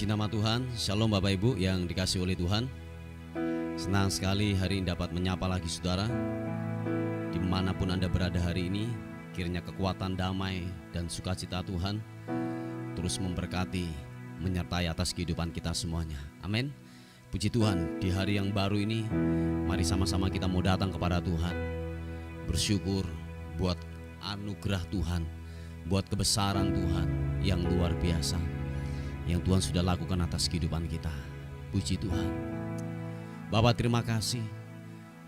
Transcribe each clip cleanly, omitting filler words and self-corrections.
Puji nama Tuhan, Shalom Bapak Ibu yang dikasihi oleh Tuhan. Senang sekali hari ini dapat menyapa lagi saudara. Dimanapun Anda berada hari ini, kiranya kekuatan damai dan sukacita Tuhan terus memberkati, menyertai atas kehidupan kita semuanya. Amin. Puji Tuhan, di hari yang baru ini, mari sama-sama kita mau datang kepada Tuhan. Bersyukur buat anugerah Tuhan, buat kebesaran Tuhan yang luar biasa yang Tuhan sudah lakukan atas kehidupan kita. Puji Tuhan. Bapak, terima kasih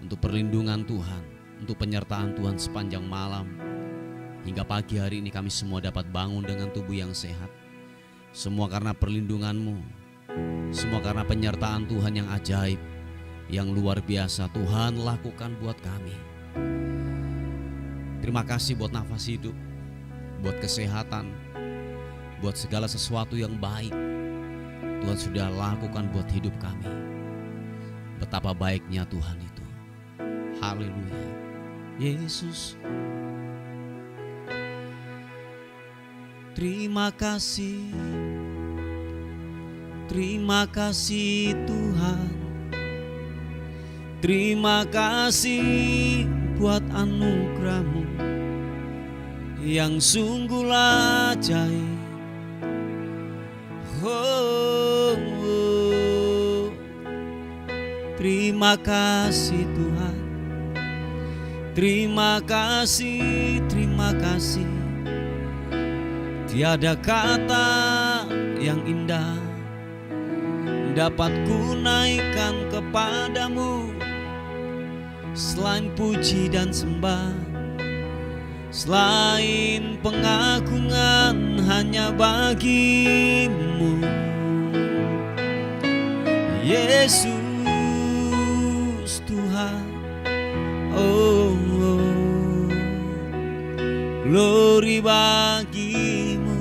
untuk perlindungan Tuhan, untuk penyertaan Tuhan sepanjang malam. Hingga pagi hari ini kami semua dapat bangun dengan tubuh yang sehat. Semua karena perlindungan-Mu, semua karena penyertaan Tuhan yang ajaib, yang luar biasa Tuhan lakukan buat kami. Terima kasih buat nafas hidup, buat kesehatan, buat segala sesuatu yang baik Tuhan sudah lakukan buat hidup kami. Betapa baiknya Tuhan itu. Haleluya. Yesus, terima kasih. Terima kasih Tuhan. Terima kasih buat anugerah-Mu yang sungguh ajaib. Terima kasih Tuhan. Terima kasih, terima kasih. Tiada kata yang indah dapat ku naikkan kepadamu selain puji dan sembah, selain pengagungan hanya bagimu. Yesus Tuhan, oh, glory bagimu,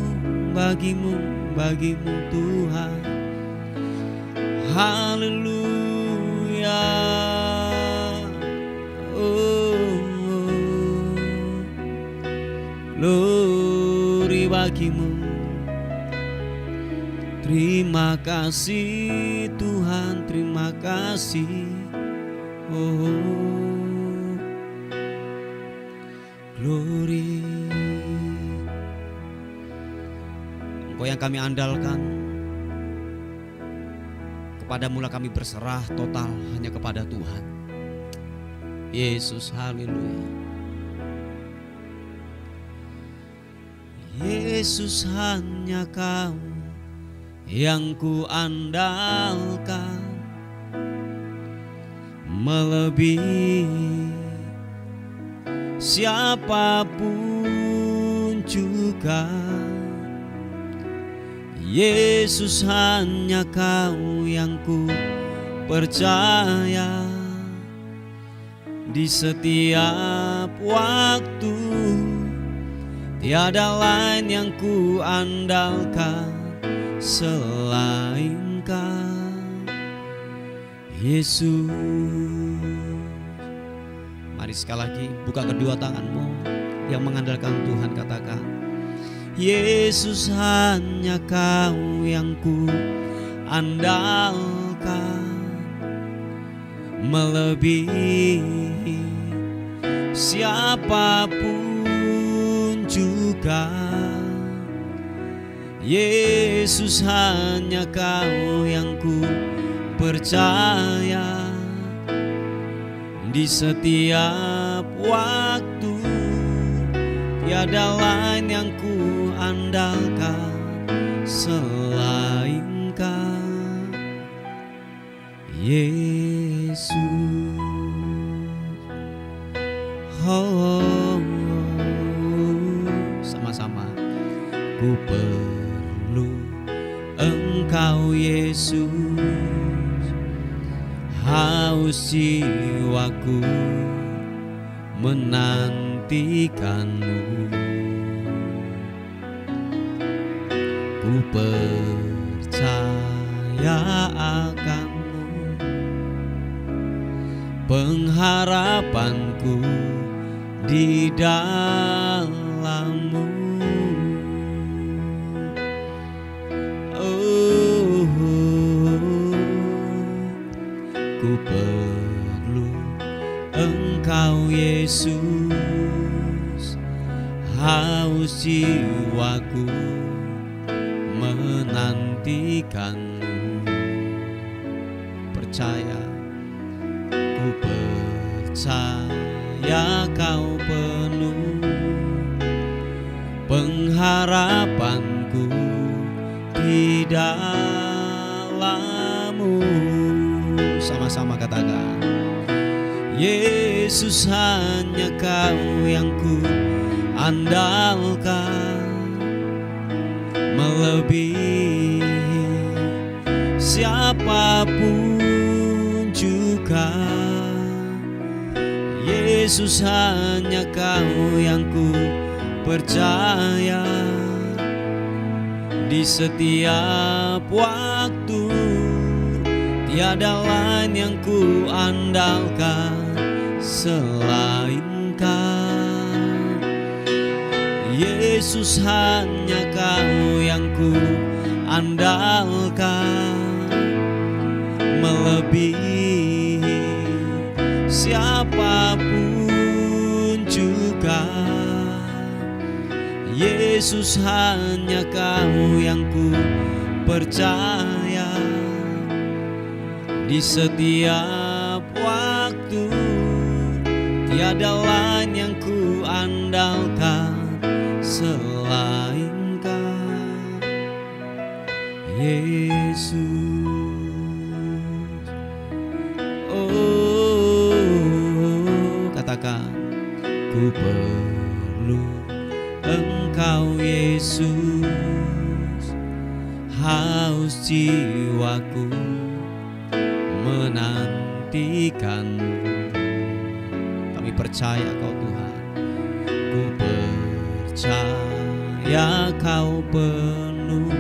bagimu, bagimu Tuhan. Haleluya. Glory bagimu. Terima kasih Tuhan, terima kasih. Oh, glory. Engkau yang kami andalkan, kepadamu lah kami berserah total hanya kepada Tuhan. Yesus, haleluya. Yesus, hanya Kau yang ku andalkan, melebihi siapapun juga. Yesus, hanya Kau yang ku percaya di setiap waktu. Tiada lain yang ku andalkan selain Kau, Yesus. Mari sekali lagi buka kedua tanganmu yang mengandalkan Tuhan, katakan, Yesus, hanya Kau yang ku andalkan, melebihi siapapun juga. Yesus, hanya Kau yang ku percaya di setiap waktu. Tiada lain yang ku andalkan selain Kau, Yesus. Oh, sama-sama. Ku perlu Engkau Yesus, haus jiwaku menantikanmu. Ku percaya akanmu, pengharapanku di dalam-Mu. Oh, Yesus, haus jiwaku menantikanmu. Percaya, ku percaya kau penuh pengharapanku di dalam-Mu. Sama-sama katakan, Yesus, hanya Kau yang ku andalkan, melebihi siapapun juga. Yesus, hanya Kau yang ku percaya di setiap waktu. Tiada lain yang ku andalkan selain Kau. Yesus, hanya Kau yang ku andalkan, melebihi siapapun juga. Yesus, hanya Kau yang ku percaya di setiap waktu. Tiada lain yang ku andalkan selain Kau, Yesus. Oh, katakan, ku perlu Engkau Yesus, haus jiwaku menantikanmu. Kami percaya Kau Tuhan, ku percaya Kau penuh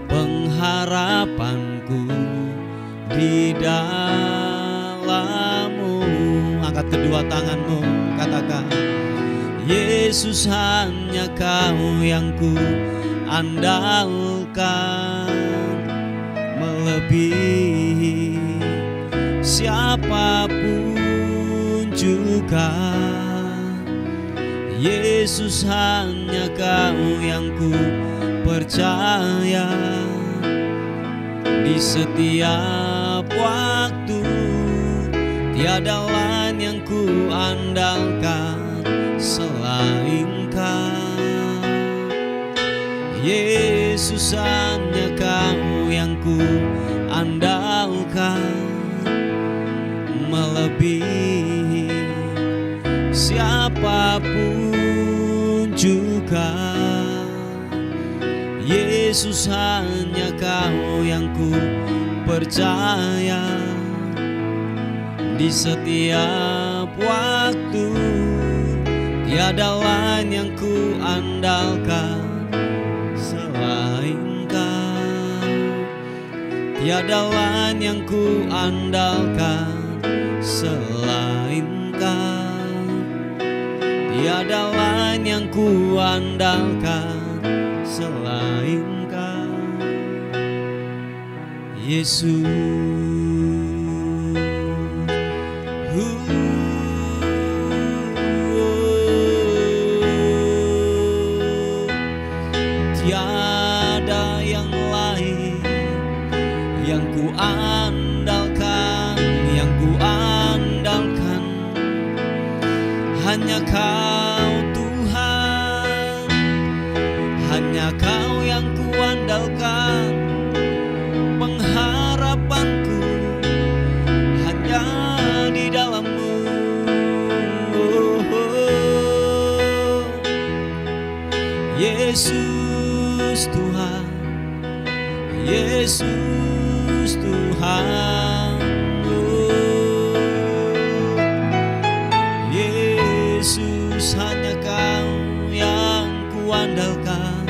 pengharapanku di dalam-Mu. Angkat kedua tanganmu, katakan, Yesus, hanya Kau yang ku andalkan, melebihi siapapun juga. Yesus, hanya Kau yang ku percaya di setiap waktu. Tiada lain yang ku andalkan selain Kau. Yesus, hanya Kau yang ku andalkan, melebihi siapapun juga. Yesus, hanya Kau yang ku percaya di setiap waktu. Tiada lain yang ku andalkan selain Kau. Tiada lain yang ku andalkan selain Kau. Tiada lain yang ku andalkan selain Kau, Yesus. Tiada yang lain yang ku andalkan, yang ku andalkan, hanya Kau Tuhan, hanya Kau yang ku andalkan. Pengharapanku hanya di dalam-Mu. Yesus Tuhan, Yesus Tuhan. Yesus, hanya Kau yang ku andalkan.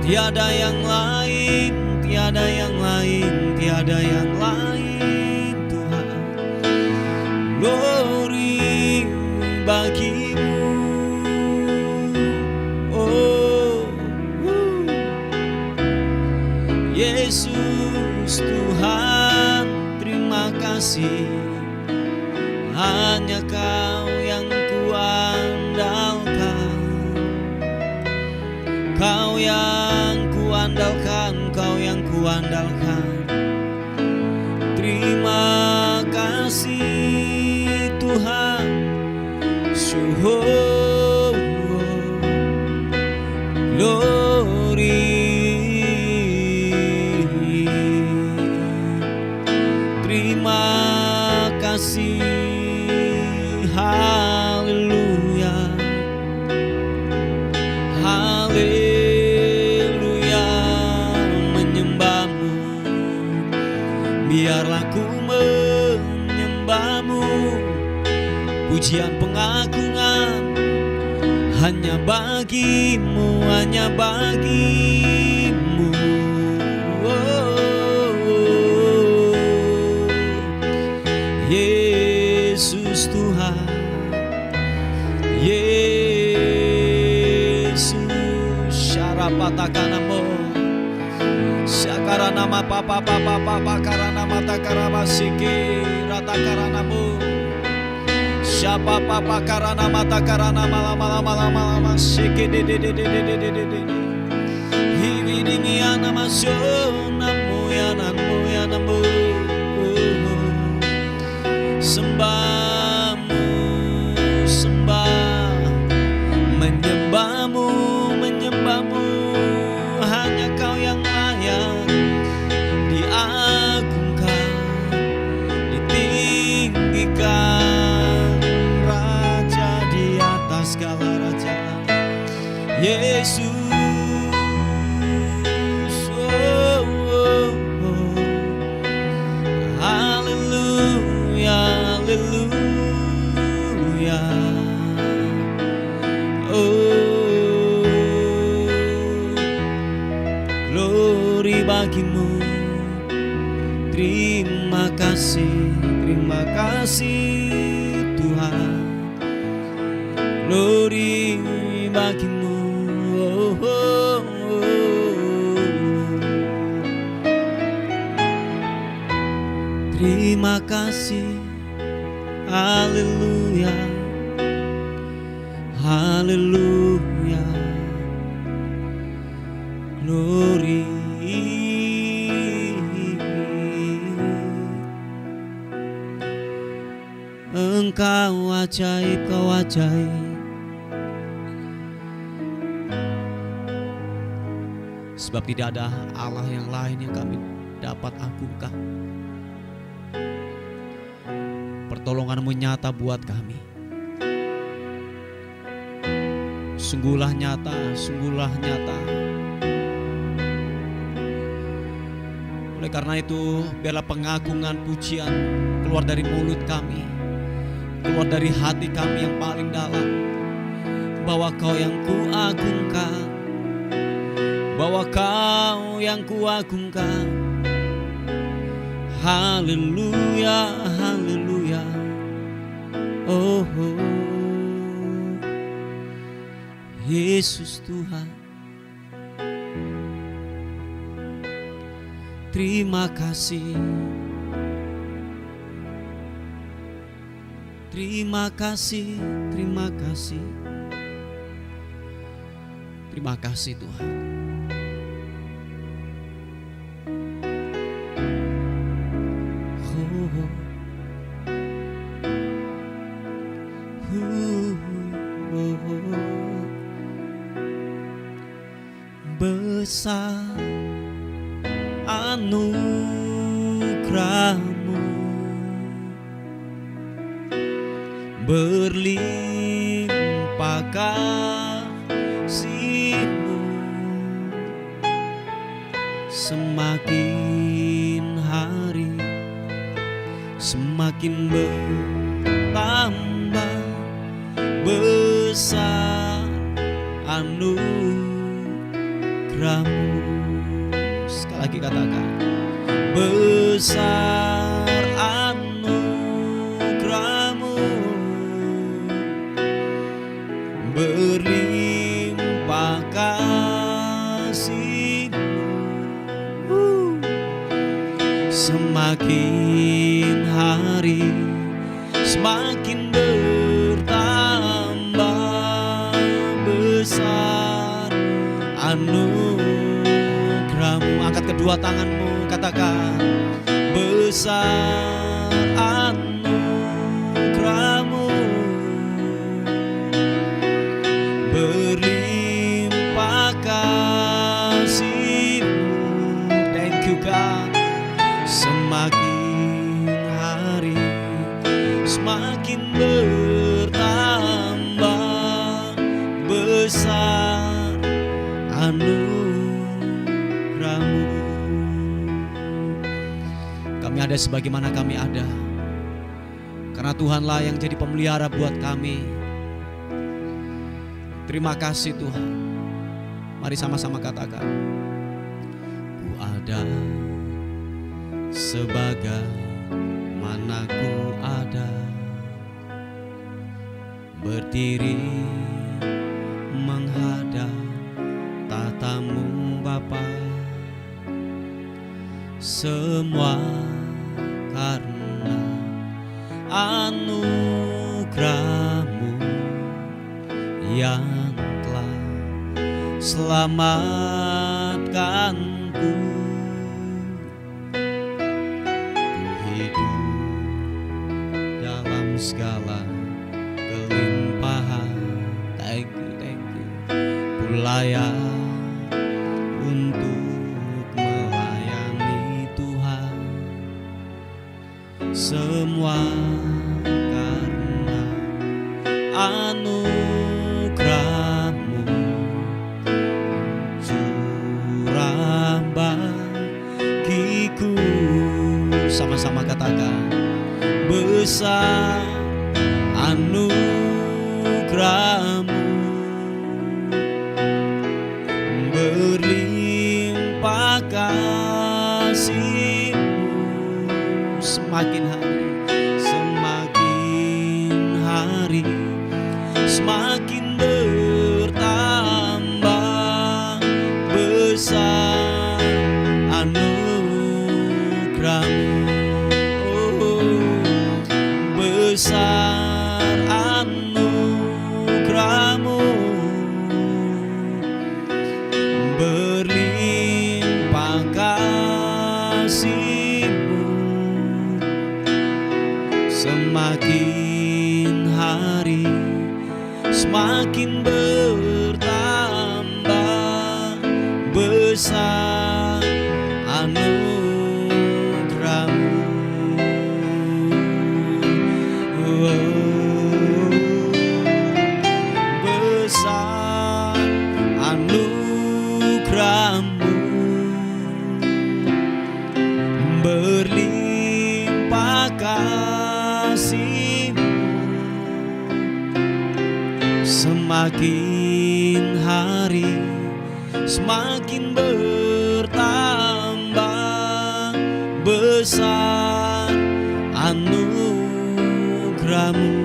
Tiada yang lain, tiada yang lain, tiada yang lain Tuhan. Glory bagi-Mu. Yesus Tuhan, terima kasih. Hanya Kau yang kuandalkan, Kau yang kuandalkan. Terima kasih Tuhan. Glory. Terima kasih. Haleluya. Haleluya. Menyembahmu. Biarlah ku menyembahmu. Pujian pengagungan hanya bagimu, hanya bagimu. Yesus Tuhan, Yesus. Syarapatakanamo, Syakaranama papa papa papa karanama takarabasiki ratakaranamo. Siapa papa karana mata karana malam malam malam malam seke de de de de de de de de de hivi dingi ana masona moya namu sembahmu sembah menyembahmu menyembahmu hanya Kau yang layak diagungkan ditinggikan segala raja Yesus. Haleluya, haleluya. Glory bagimu. Terima kasih Tuhan. Glory bagimu. Terima kasih. Haleluya. Haleluya. Glory. Engkau ajaib, Kau ajaib. Sebab tidak ada Allah yang lain yang kami dapat agungkan. Pertolongan-Mu nyata buat kami. Sungguhlah nyata, sungguhlah nyata. Oleh karena itu, biarlah pengagungan pujian keluar dari mulut kami, keluar dari hati kami yang paling dalam, bahwa Kau yang kuagungkan, bahwa Kau yang kuagungkan. Haleluya, haleluya. Oh, Yesus Tuhan. Terima kasih. Terima kasih, terima kasih. Terima kasih Tuhan. Besar anugerah-Mu, berlimpah kasih-Mu, semakin hari semakin bertambah besar anugerah-Mu. Sekali lagi katakan, besar anugerah-Mu, berlimpah kasih-Mu, semakin hari semakin bertambah besar anugerah-Mu. Angkat kedua tanganmu, katakan besar anugerah-Mu, berlimpah kasih-Mu. Thank you God. Semakin hari semakin bertambah besar anugerah-Mu. Kami ada sebagaimana kami ada karena Tuhanlah yang jadi pemelihara buat kami. Terima kasih Tuhan. Mari sama-sama katakan, ku ada sebagaimana ku ada, berdiri menghadap tatamu Bapa. Semua karena anugerah-Mu yang telah selamatkanku. Ku hidup dalam segala kelimpahan. Thank you, thank you. Ku layak untuk melayani Tuhan. Semua karena anugerah-Mu curah bagiku. Sama-sama katakan besar anugerah-Mu, berlimpah kasih-Mu. Semakin hari semakin bertambah besar anugerah-Mu. Besar anugerah-Mu, berlimpah kasih-Mu. Semakin hari semakin bertambah besar anugerah-Mu. Besar anugerah-Mu, berlimpah kasih-Mu. Semakin hari semakin bertambah besar anugerah-Mu.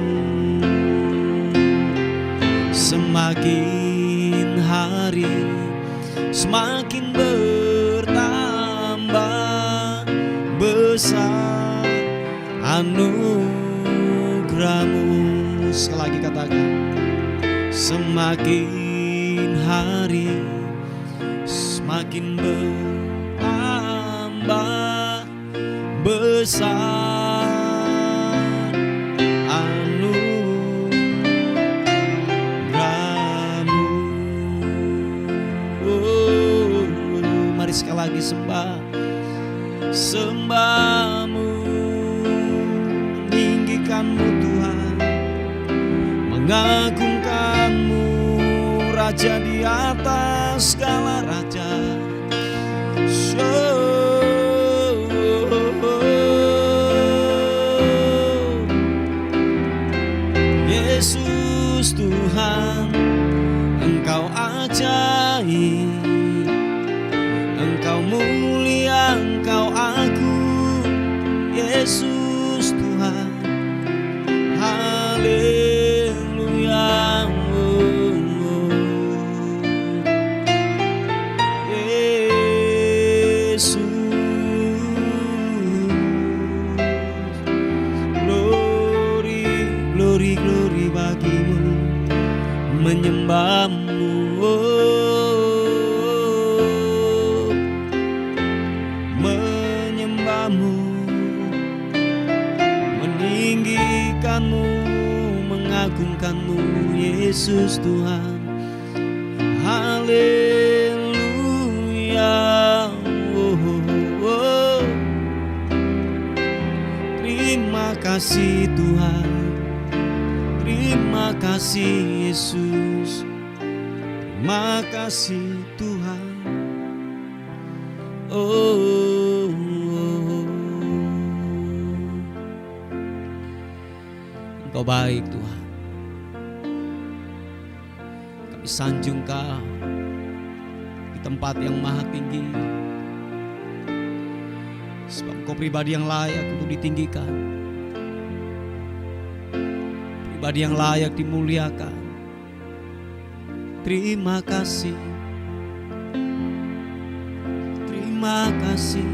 Semakin hari semakin bertambah besar anugerah-Mu. Sekali lagi katakan, semakin hari semakin bertambah besar anugerah-Mu. Mari sekali lagi sembah-Mu, meninggikan-Mu Tuhan, mengagungkan-Mu, Raja di atas segala raja. Yesus Tuhan, Engkau ajaib, Engkau mulia, Engkau agung. Yesus Tuhan, haleluya. Yesus, glory, glory, glory bagimu, menyembah-Mu. Yesus Tuhan. Haleluya. Oh, oh, oh. Terima kasih Tuhan, terima kasih Yesus, terima kasih Tuhan. Oh, Engkau baik Tuhan. Kami sanjung Kau di tempat yang maha tinggi, sebab Engkau pribadi yang layak untuk ditinggikan, pribadi yang layak dimuliakan. Terima kasih, terima kasih,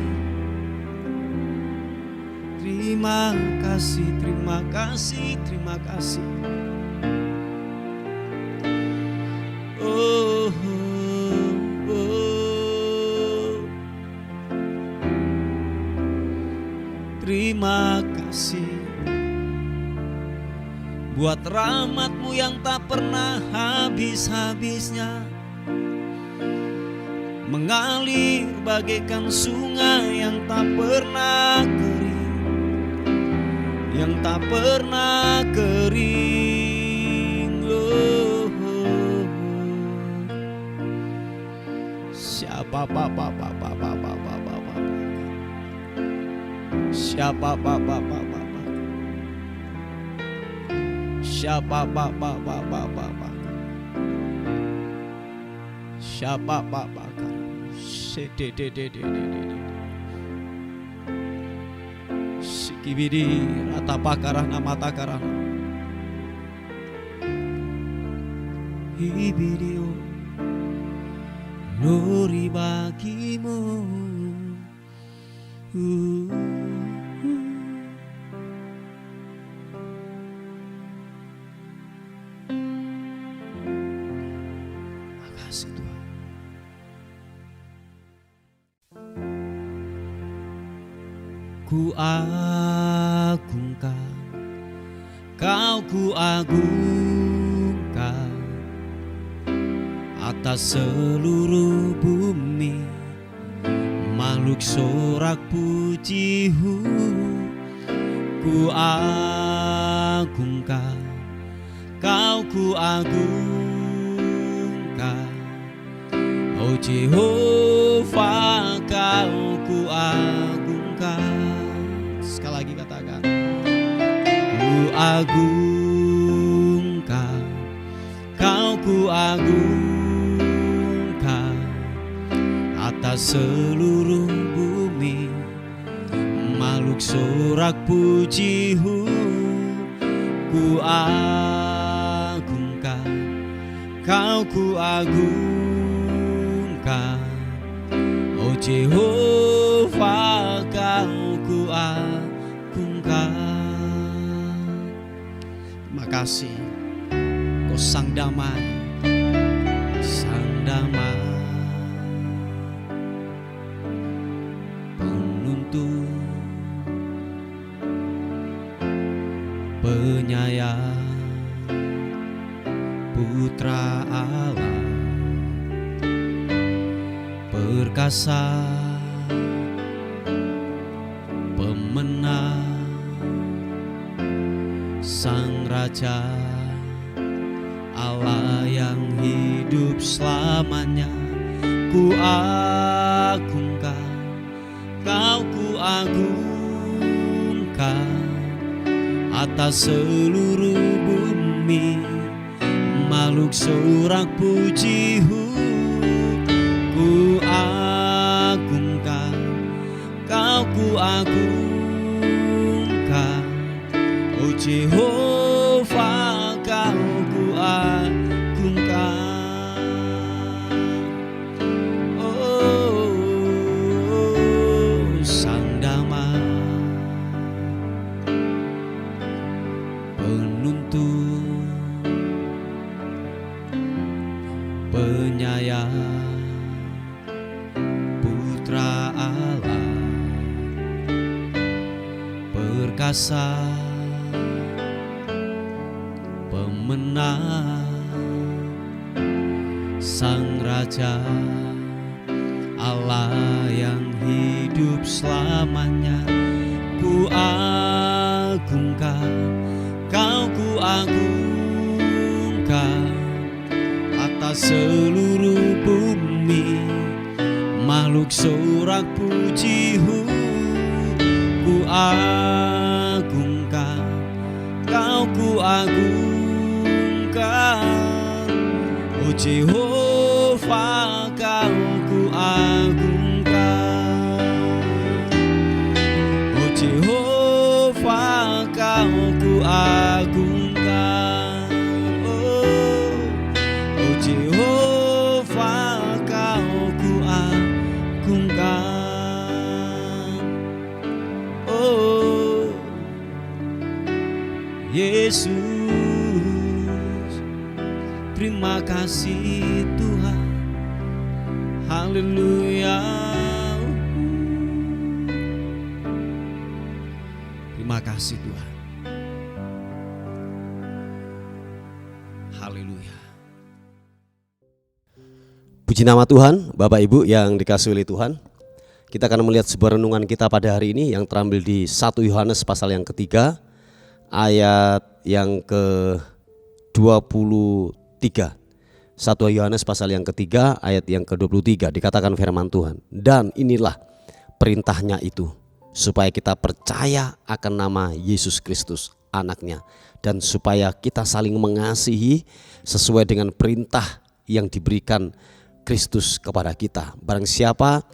terima kasih, terima kasih, terima kasih. Oh, oh, oh. Terima kasih buat rahmat-Mu yang tak pernah habis-habisnya, mengalir bagaikan sungai yang tak pernah kering, yang tak pernah kering. Oh, oh, oh. Siapa siapa siapa sikibidi rata pakarana mata karana hibidio glory bagimu. Makasih Tuhan. Ku agungkan Kau, ku agungkan atas seluruh bumi, makhluk sorak pujimu. Ku agungkan Kau, ku agungkan, oh Jehovah, Kau ku agungkan. Sekali lagi katakan, ku agungkan Kau, ku agungkan atas seluruh bumi, makhluk sorak pujimu. Ku agungkan Kau, ku agungkan, oh Jehovah, Kau ku agungkan. Terima kasih, Kau sang damai, sang damai, penuntun, penyayang, Putra Allah, perkasa, pemenang, Sang Raja, Allah yang hidup selamanya. Ku agungkan Kau, ku agungkan atas seluruh bumi, makhluk sorak pujimu. Ku agungkan Kau, ku agungkan, oh Jehovah, Kau ku agungkan. Oh, sang damai, penuntun, penyayang, Putra Allah, perkasa, pemenang, Sang Raja, Allah yang hidup selamanya. Ku agungkan, Kau ku agungkan atas seluruh bumi, makhluk sorak pujimu. Ku agungkan, Kau ku agungkan. Oh Jehovah, Kau ku agungkan. Oh Jehovah, Kau ku agungkan. Oh Jehovah, Kau ku agungkan. Oh Yesus, terima kasih Tuhan. Haleluya. Terima kasih Tuhan. Haleluya. Puji nama Tuhan, Bapak Ibu yang dikasihi oleh Tuhan. Kita akan melihat sebuah renungan kita pada hari ini yang terambil di 1 Yohanes pasal yang ketiga, ayat yang ke-23. 1 Yohanes pasal yang ketiga, ayat yang ke-23, dikatakan firman Tuhan. Dan inilah perintahnya itu, supaya kita percaya akan nama Yesus Kristus, anaknya, dan supaya kita saling mengasihi sesuai dengan perintah yang diberikan Kristus kepada kita. Barang siapa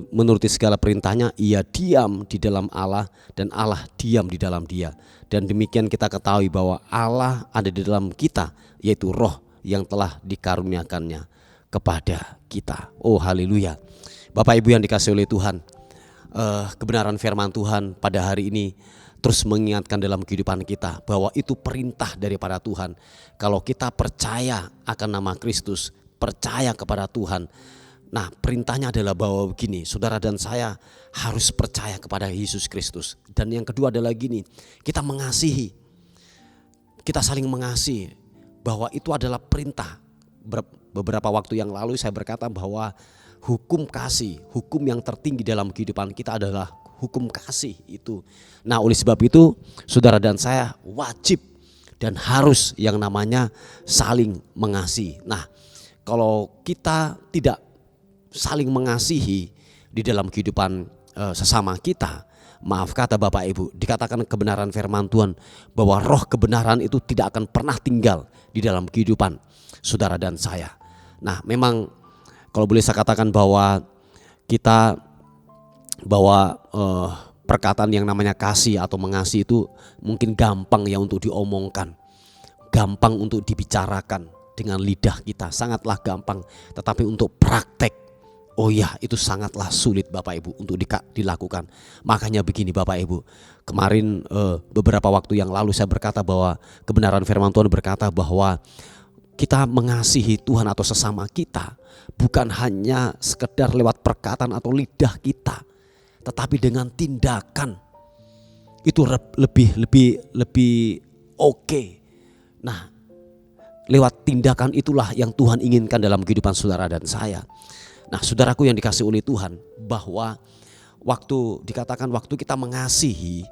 menuruti segala perintahnya, ia diam di dalam Allah dan Allah diam di dalam dia. Dan demikian kita ketahui bahwa Allah ada di dalam kita, yaitu Roh yang telah dikaruniakannya kepada kita. Oh haleluya. Bapak Ibu yang dikasihi oleh Tuhan, kebenaran firman Tuhan pada hari ini terus mengingatkan dalam kehidupan kita bahwa itu perintah daripada Tuhan. Kalau kita percaya akan nama Kristus, percaya kepada Tuhan, nah perintahnya adalah bahwa begini, saudara dan saya harus percaya kepada Yesus Kristus. Dan yang kedua adalah gini, kita mengasihi, kita saling mengasihi, bahwa itu adalah perintah. Beberapa waktu yang lalu saya berkata bahwa hukum kasih, hukum yang tertinggi dalam kehidupan kita adalah hukum kasih itu. Nah oleh sebab itu saudara dan saya wajib dan harus yang namanya saling mengasihi. Nah kalau kita tidak saling mengasihi di dalam kehidupan sesama kita, maaf kata Bapak Ibu, dikatakan kebenaran firman Tuhan bahwa roh kebenaran itu tidak akan pernah tinggal di dalam kehidupan saudara dan saya. Nah memang kalau boleh saya katakan bahwa kita perkataan yang namanya kasih atau mengasihi itu mungkin gampang ya untuk diomongkan, gampang untuk dibicarakan dengan lidah kita, sangatlah gampang. Tetapi untuk praktek, oh ya itu sangatlah sulit Bapak Ibu untuk dilakukan. Makanya begini Bapak Ibu, kemarin beberapa waktu yang lalu saya berkata bahwa kebenaran firman Tuhan berkata bahwa kita mengasihi Tuhan atau sesama kita bukan hanya sekedar lewat perkataan atau lidah kita, tetapi dengan tindakan. Itu lebih oke. Nah, lewat tindakan itulah yang Tuhan inginkan dalam kehidupan saudara dan saya. Nah, saudaraku yang dikasihi oleh Tuhan, bahwa waktu kita mengasihi,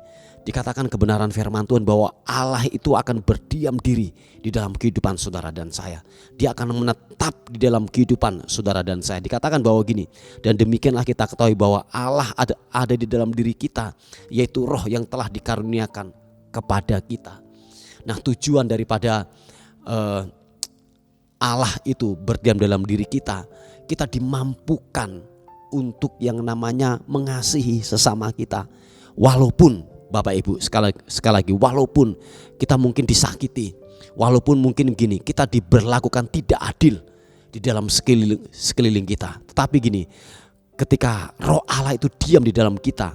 dikatakan kebenaran firman Tuhan bahwa Allah itu akan berdiam diri di dalam kehidupan saudara dan saya. Dia akan menetap di dalam kehidupan saudara dan saya. Dikatakan bahwa gini, dan demikianlah kita ketahui bahwa Allah ada di dalam diri kita, yaitu roh yang telah dikaruniakan kepada kita. Nah tujuan daripada Allah itu berdiam dalam diri kita, kita dimampukan untuk yang namanya mengasihi sesama kita. Walaupun Bapak Ibu sekali lagi, walaupun kita mungkin disakiti, walaupun mungkin gini, kita diberlakukan tidak adil di dalam sekeliling kita. Tetapi gini, ketika roh Allah itu diam di dalam kita,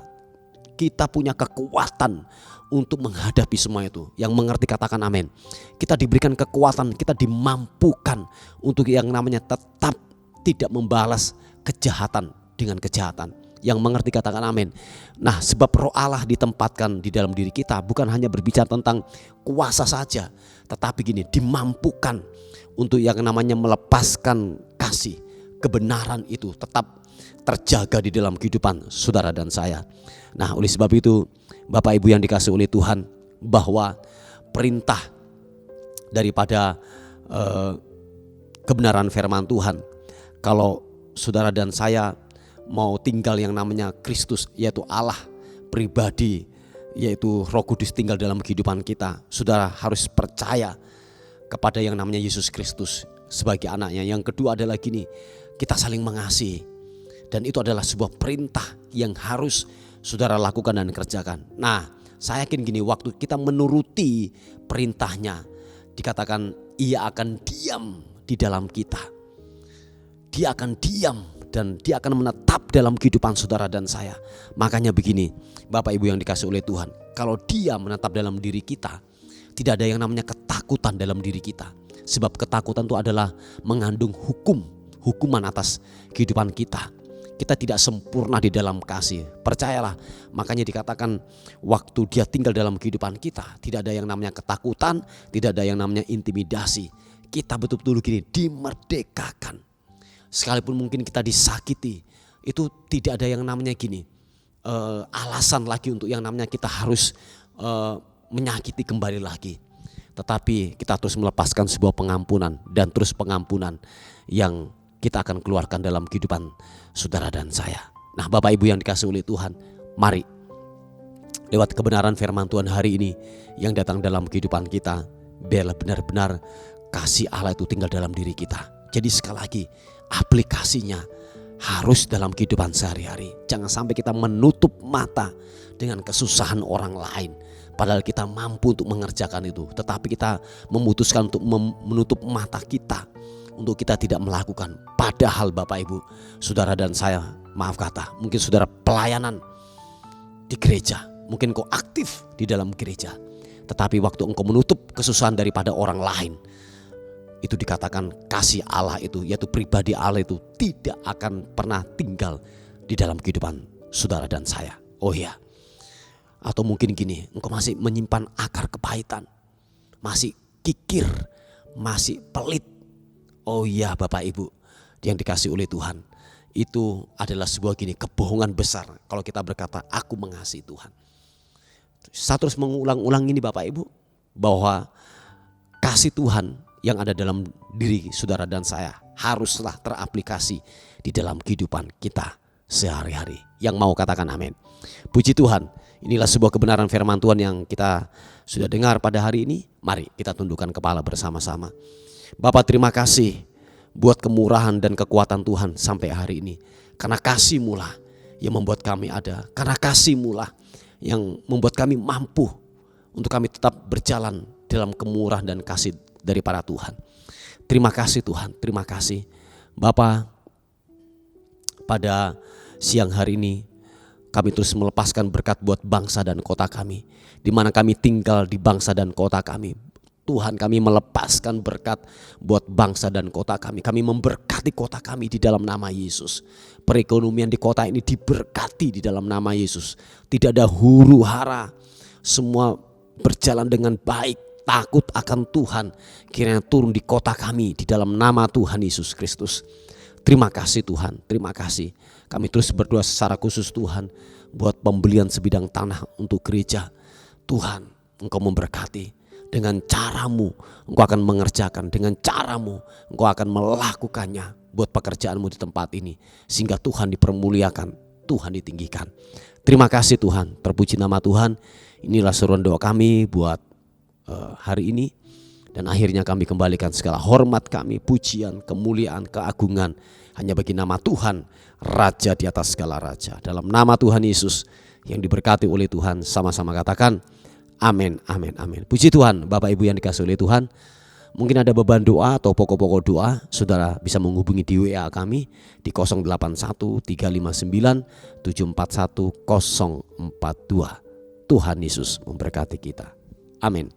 kita punya kekuatan untuk menghadapi semua itu. Yang mengerti katakan amin. Kita diberikan kekuatan, kita dimampukan untuk yang namanya tetap tidak membalas kejahatan dengan kejahatan. Yang mengerti katakan amin. Nah, sebab Roh Allah ditempatkan di dalam diri kita bukan hanya berbicara tentang kuasa saja, tetapi gini, dimampukan untuk yang namanya melepaskan kasih. Kebenaran itu tetap terjaga di dalam kehidupan saudara dan saya. Nah, oleh sebab itu Bapak Ibu yang dikasihi oleh Tuhan, bahwa perintah daripada kebenaran firman Tuhan, kalau saudara dan saya mau tinggal yang namanya Kristus, yaitu Allah pribadi, yaitu Roh Kudus tinggal dalam kehidupan kita, saudara harus percaya kepada yang namanya Yesus Kristus sebagai anaknya. Yang kedua adalah gini, kita saling mengasihi, dan itu adalah sebuah perintah yang harus saudara lakukan dan kerjakan. Nah, saya yakin gini, waktu kita menuruti perintahnya, dikatakan ia akan diam di dalam kita. Dia akan diam dan dia akan menetap dalam kehidupan saudara dan saya. Makanya begini, Bapak Ibu yang dikasihi oleh Tuhan, kalau dia menetap dalam diri kita, tidak ada yang namanya ketakutan dalam diri kita. Sebab ketakutan itu adalah mengandung hukuman atas kehidupan kita. Kita tidak sempurna di dalam kasih, percayalah. Makanya dikatakan waktu dia tinggal dalam kehidupan kita, tidak ada yang namanya ketakutan, tidak ada yang namanya intimidasi. Kita betul-betul gini, dimerdekakan. Sekalipun mungkin kita disakiti, itu tidak ada yang namanya gini, alasan lagi untuk yang namanya kita harus menyakiti kembali lagi. Tetapi kita terus melepaskan sebuah pengampunan dan terus pengampunan yang kita akan keluarkan dalam kehidupan saudara dan saya. Nah, Bapak Ibu yang dikasihi oleh Tuhan, mari lewat kebenaran firman Tuhan hari ini yang datang dalam kehidupan kita, biarlah benar-benar kasih Allah itu tinggal dalam diri kita. Jadi sekali lagi, aplikasinya harus dalam kehidupan sehari-hari. Jangan sampai kita menutup mata dengan kesusahan orang lain, padahal kita mampu untuk mengerjakan itu. Tetapi kita memutuskan untuk menutup mata kita, untuk kita tidak melakukan. Padahal Bapak Ibu, saudara dan saya, maaf kata, mungkin saudara pelayanan di gereja, mungkin kau aktif di dalam gereja, tetapi waktu engkau menutup kesusahan daripada orang lain, itu dikatakan kasih Allah itu, yaitu pribadi Allah itu tidak akan pernah tinggal di dalam kehidupan saudara dan saya. Oh ya, atau mungkin gini, engkau masih menyimpan akar kepahitan, masih kikir, masih pelit. Oh iya Bapak Ibu yang dikasihi oleh Tuhan, itu adalah sebuah gini, kebohongan besar kalau kita berkata aku mengasihi Tuhan. Saya terus mengulang-ulang ini Bapak Ibu, bahwa kasih Tuhan yang ada dalam diri saudara dan saya haruslah teraplikasi di dalam kehidupan kita sehari-hari. Yang mau katakan amin. Puji Tuhan, inilah sebuah kebenaran firman Tuhan yang kita sudah dengar pada hari ini. Mari kita tundukkan kepala bersama-sama. Bapak, terima kasih buat kemurahan dan kekuatan Tuhan sampai hari ini. Karena kasih-Mu lah yang membuat kami ada. Karena kasih-Mu lah yang membuat kami mampu untuk kami tetap berjalan dalam kemurahan dan kasih daripada Tuhan. Terima kasih Tuhan, terima kasih Bapak. Pada siang hari ini kami terus melepaskan berkat buat bangsa dan kota kami, di mana kami tinggal di bangsa dan kota kami. Tuhan, kami melepaskan berkat buat bangsa dan kota kami. Kami memberkati kota kami di dalam nama Yesus. Perekonomian di kota ini diberkati di dalam nama Yesus. Tidak ada huru hara, semua berjalan dengan baik. Takut akan Tuhan kiranya turun di kota kami di dalam nama Tuhan Yesus Kristus. Terima kasih Tuhan, terima kasih. Kami terus berdoa secara khusus Tuhan buat pembelian sebidang tanah untuk gereja. Tuhan, Engkau memberkati. Dengan caramu Engkau akan mengerjakan, dengan caramu Engkau akan melakukannya buat pekerjaanmu di tempat ini, sehingga Tuhan dipermuliakan, Tuhan ditinggikan. Terima kasih Tuhan, terpuji nama Tuhan. Inilah seruan doa kami buat hari ini, dan akhirnya kami kembalikan segala hormat kami, pujian, kemuliaan, keagungan hanya bagi nama Tuhan, Raja di atas segala raja. Dalam nama Tuhan Yesus yang diberkati oleh Tuhan, sama-sama katakan amin, amin, amin. Puji Tuhan. Bapak Ibu yang dikasihi oleh Tuhan, mungkin ada beban doa atau pokok-pokok doa, saudara bisa menghubungi di WA kami di 081 359 741 042. Tuhan Yesus memberkati kita. Amin.